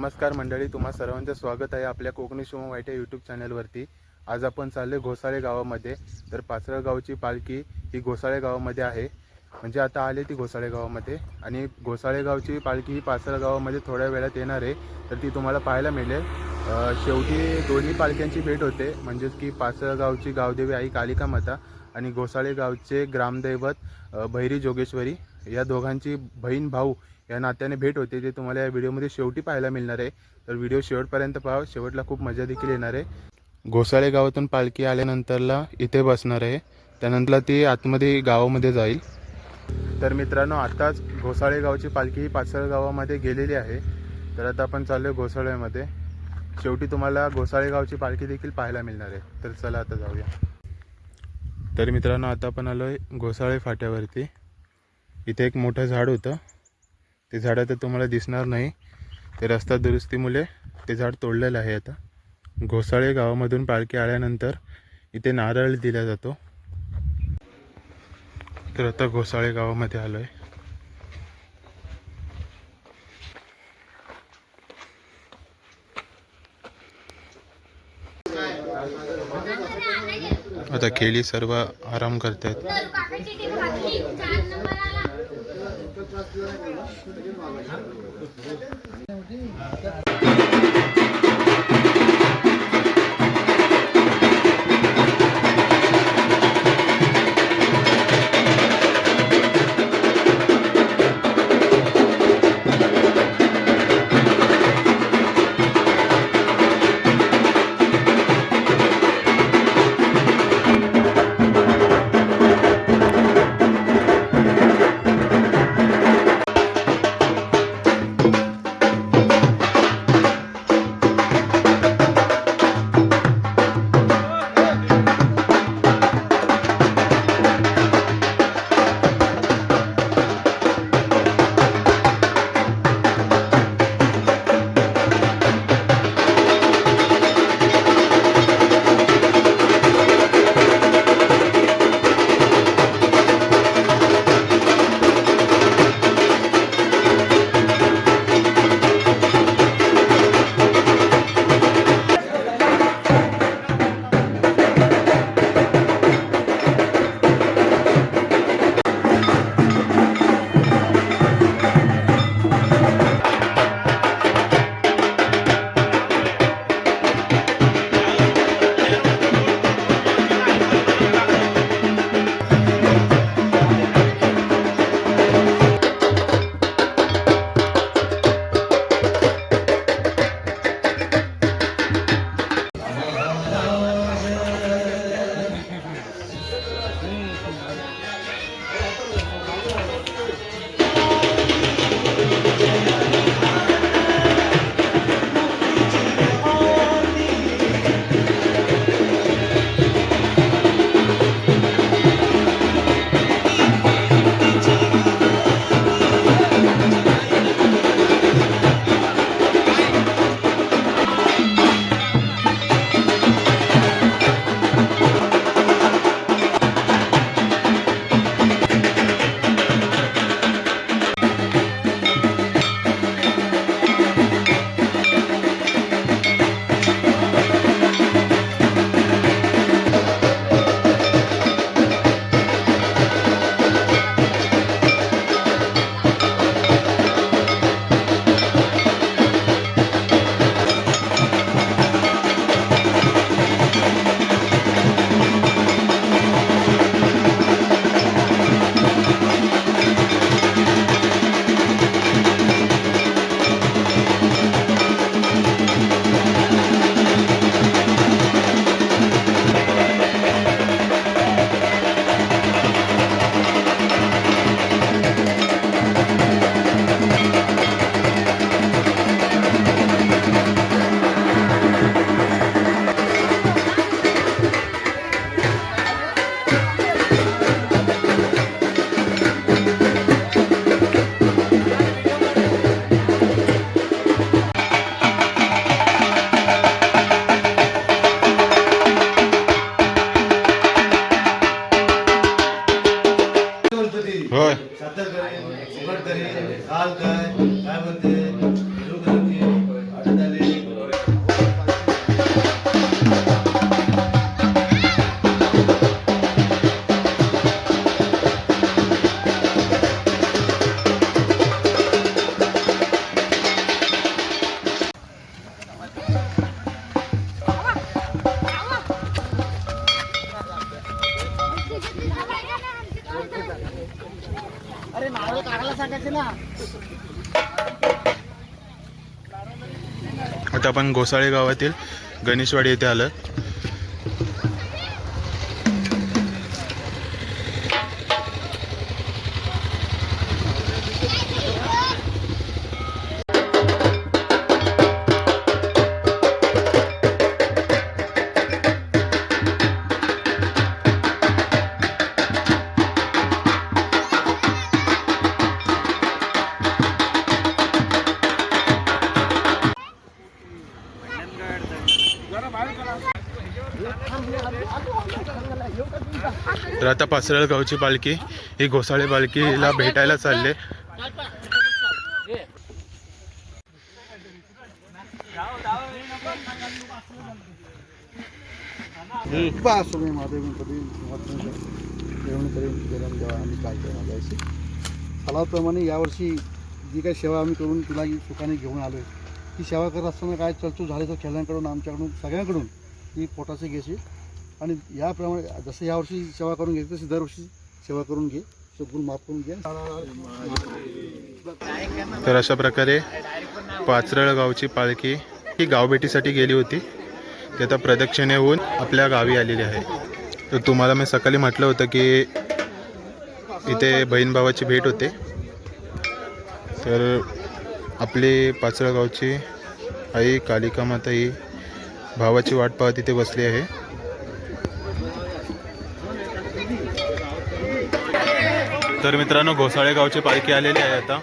नमस्कार मंडळी, तुम्हा सर्वांचं स्वागत आहे आपल्या कोकणी शिवम वाईट यूट्यूब चॅनलवरती। आज आपण चालले घोसाळे गावामध्ये। तर पाचरळ गावची पालखी ही घोसाळे गावामध्ये आहे, म्हणजे आता आले ती घोसाळे गावामध्ये। आणि घोसाळे गावची पालखी ही पाचरळ गावामध्ये थोड्या वेळात येणार आहे, तर ती तुम्हाला पाहायला मिळेल। शेवटी दोन्ही पालख्यांची भेट होते, म्हणजेच की पाचरळ गावची गावदेवी आई कालिका माता आणि घोसाळे गावचे ग्रामदैवत भैरी जोगेश्वरी, या दोघांची बहीण भाऊ या नात्याने भेट होते। ते तुम्हाला या व्हिडिओमध्ये शेवटी पाहायला मिळणार आहे, तर व्हिडिओ शेवटपर्यंत पहा। शेवटला खूप मजा देखील येणार आहे। घोसाळे गावातून पालखी आल्यानंतरला इथे बसणार आहे, त्यानंतर ती आतमध्ये गावामध्ये जाईल। तर मित्रांनो, आताच घोसाळे गावची पालखी ही पाचरळ गावामध्ये गेलेली आहे, तर आता आपण चाललो घोसाळ्यामध्ये। शेवटी तुम्हाला घोसाळे गावची पालखी देखील पाहायला मिळणार आहे, तर चला आता जाऊया। तर मित्रांनो, आता आपण आलो आहे घोसाळे फाट्यावरती। इथे एक मोठं झाड होतं, ते झाड आता तुम्हाला दिसणार नाही, ते रस्ता दुरुस्तीमुळे ते झाड तोडलेलं आहे। आता घोसाळे गावामधून पालखी आल्यानंतर इथे नारळ दिला जातो। तर आता घोसाळे गावामध्ये आलो आहे। आता खेळी सर्व आराम करतात। होय सातर करे, उघड करे, काल काय म्हणते, आता आपण घोसाळे गावातील गणेशवाडी येथे आलं. तर आता पाचरळ गावची पालखी ही घोसाळे पालखीला भेटायला चालले. सलाप्रमाणे यावर्षी जी काही सेवा आम्ही करून तुला सुखाने घेऊन आलो आहे, ती सेवा करत असताना काय चलचूल झाली तर खेळण्याकडून आमच्याकडून सगळ्यांकडून ती पोटाची घ्यायची. आणि याप्रमाणे जसं यावर्षी सेवा करून घ्यायची तशी दरवर्षी सेवा करून घे, सगळं माफ करून घे. तर अशा प्रकारे पाचरळ गावची पालखी ही गावभेटीसाठी गेली होती. ती आता प्रदक्षिणे होऊन आपल्या गावी आलेली आहे. तर तुम्हाला मी सकाळी म्हटलं होतं की इथे बहीण भावाची भेट होते. तर आपली पाचरळ गावची आई कालिका माता ही भावाची वाट पाहत इथे बसली आहे. तर मित्रांनो, घोसाळे गावची पालखी आलेली आहे आता.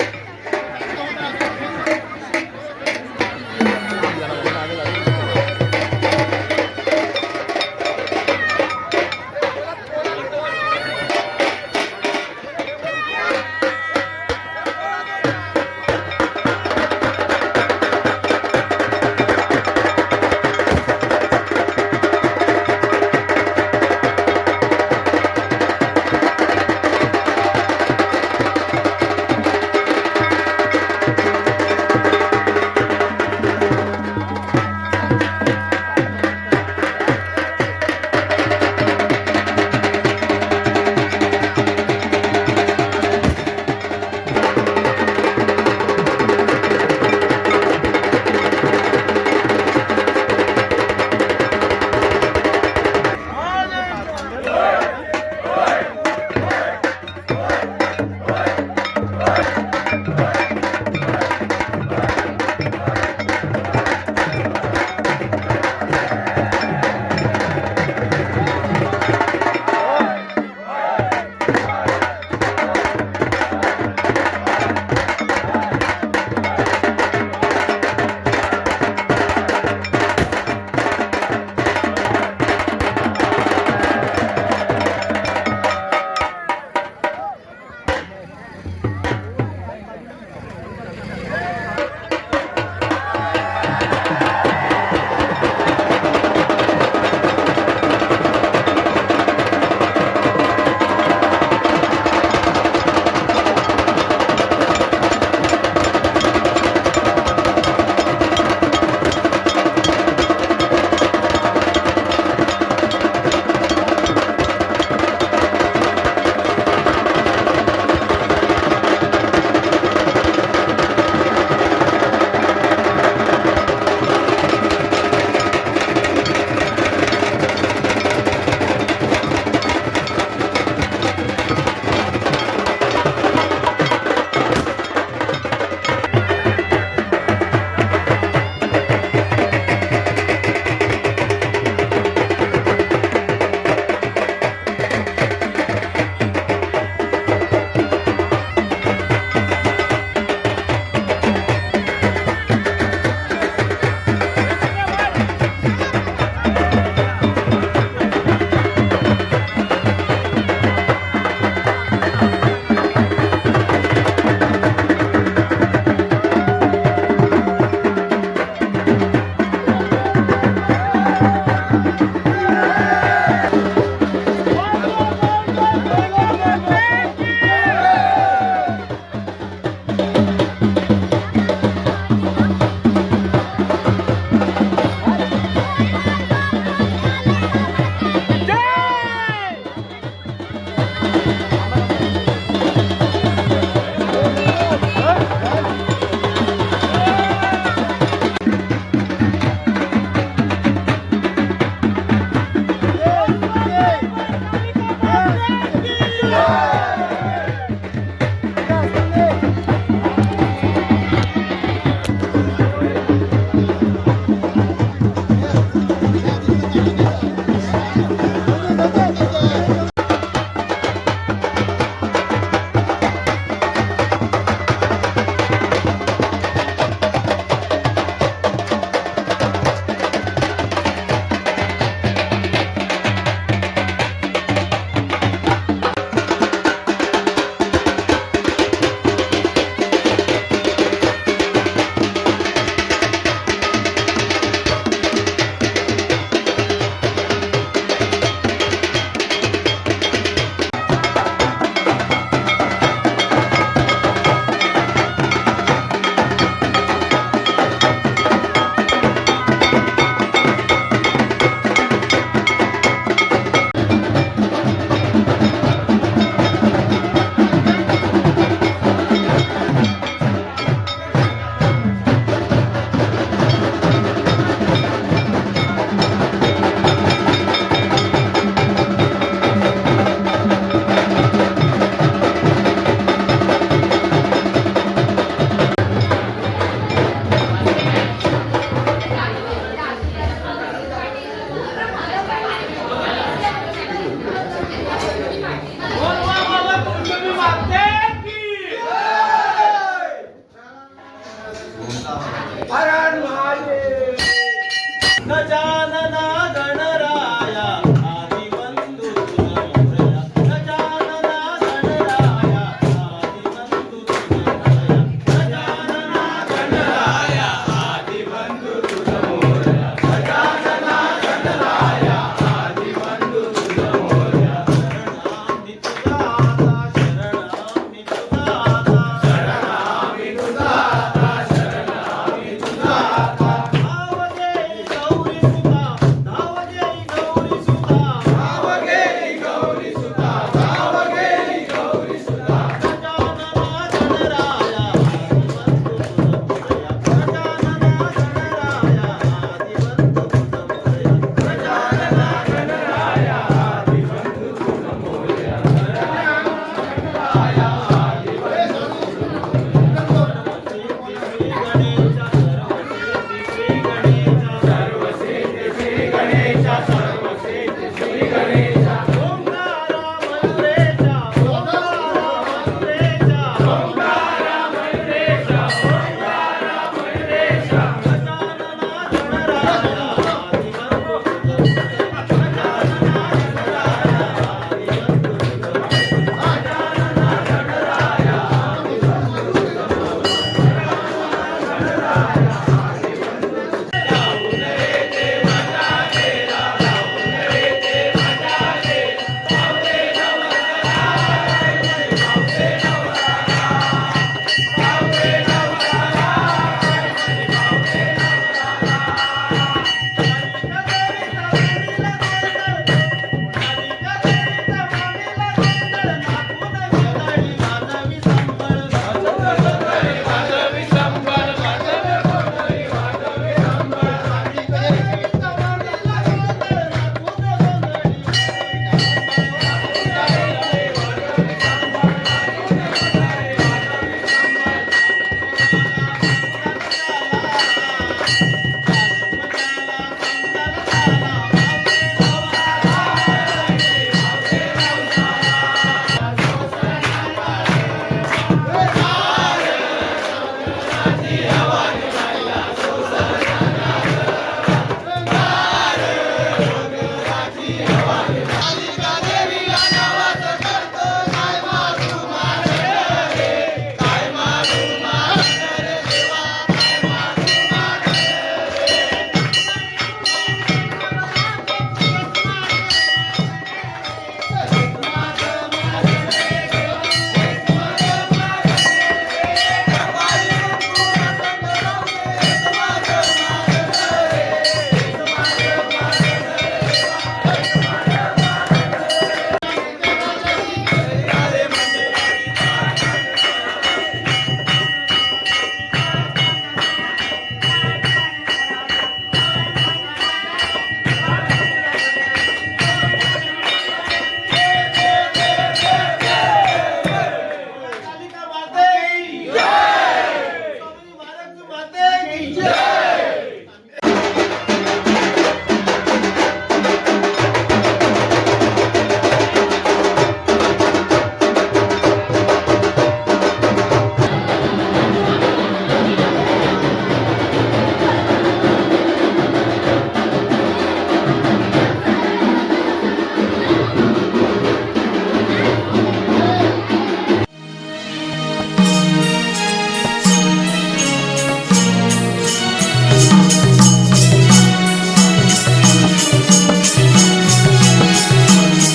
गणराया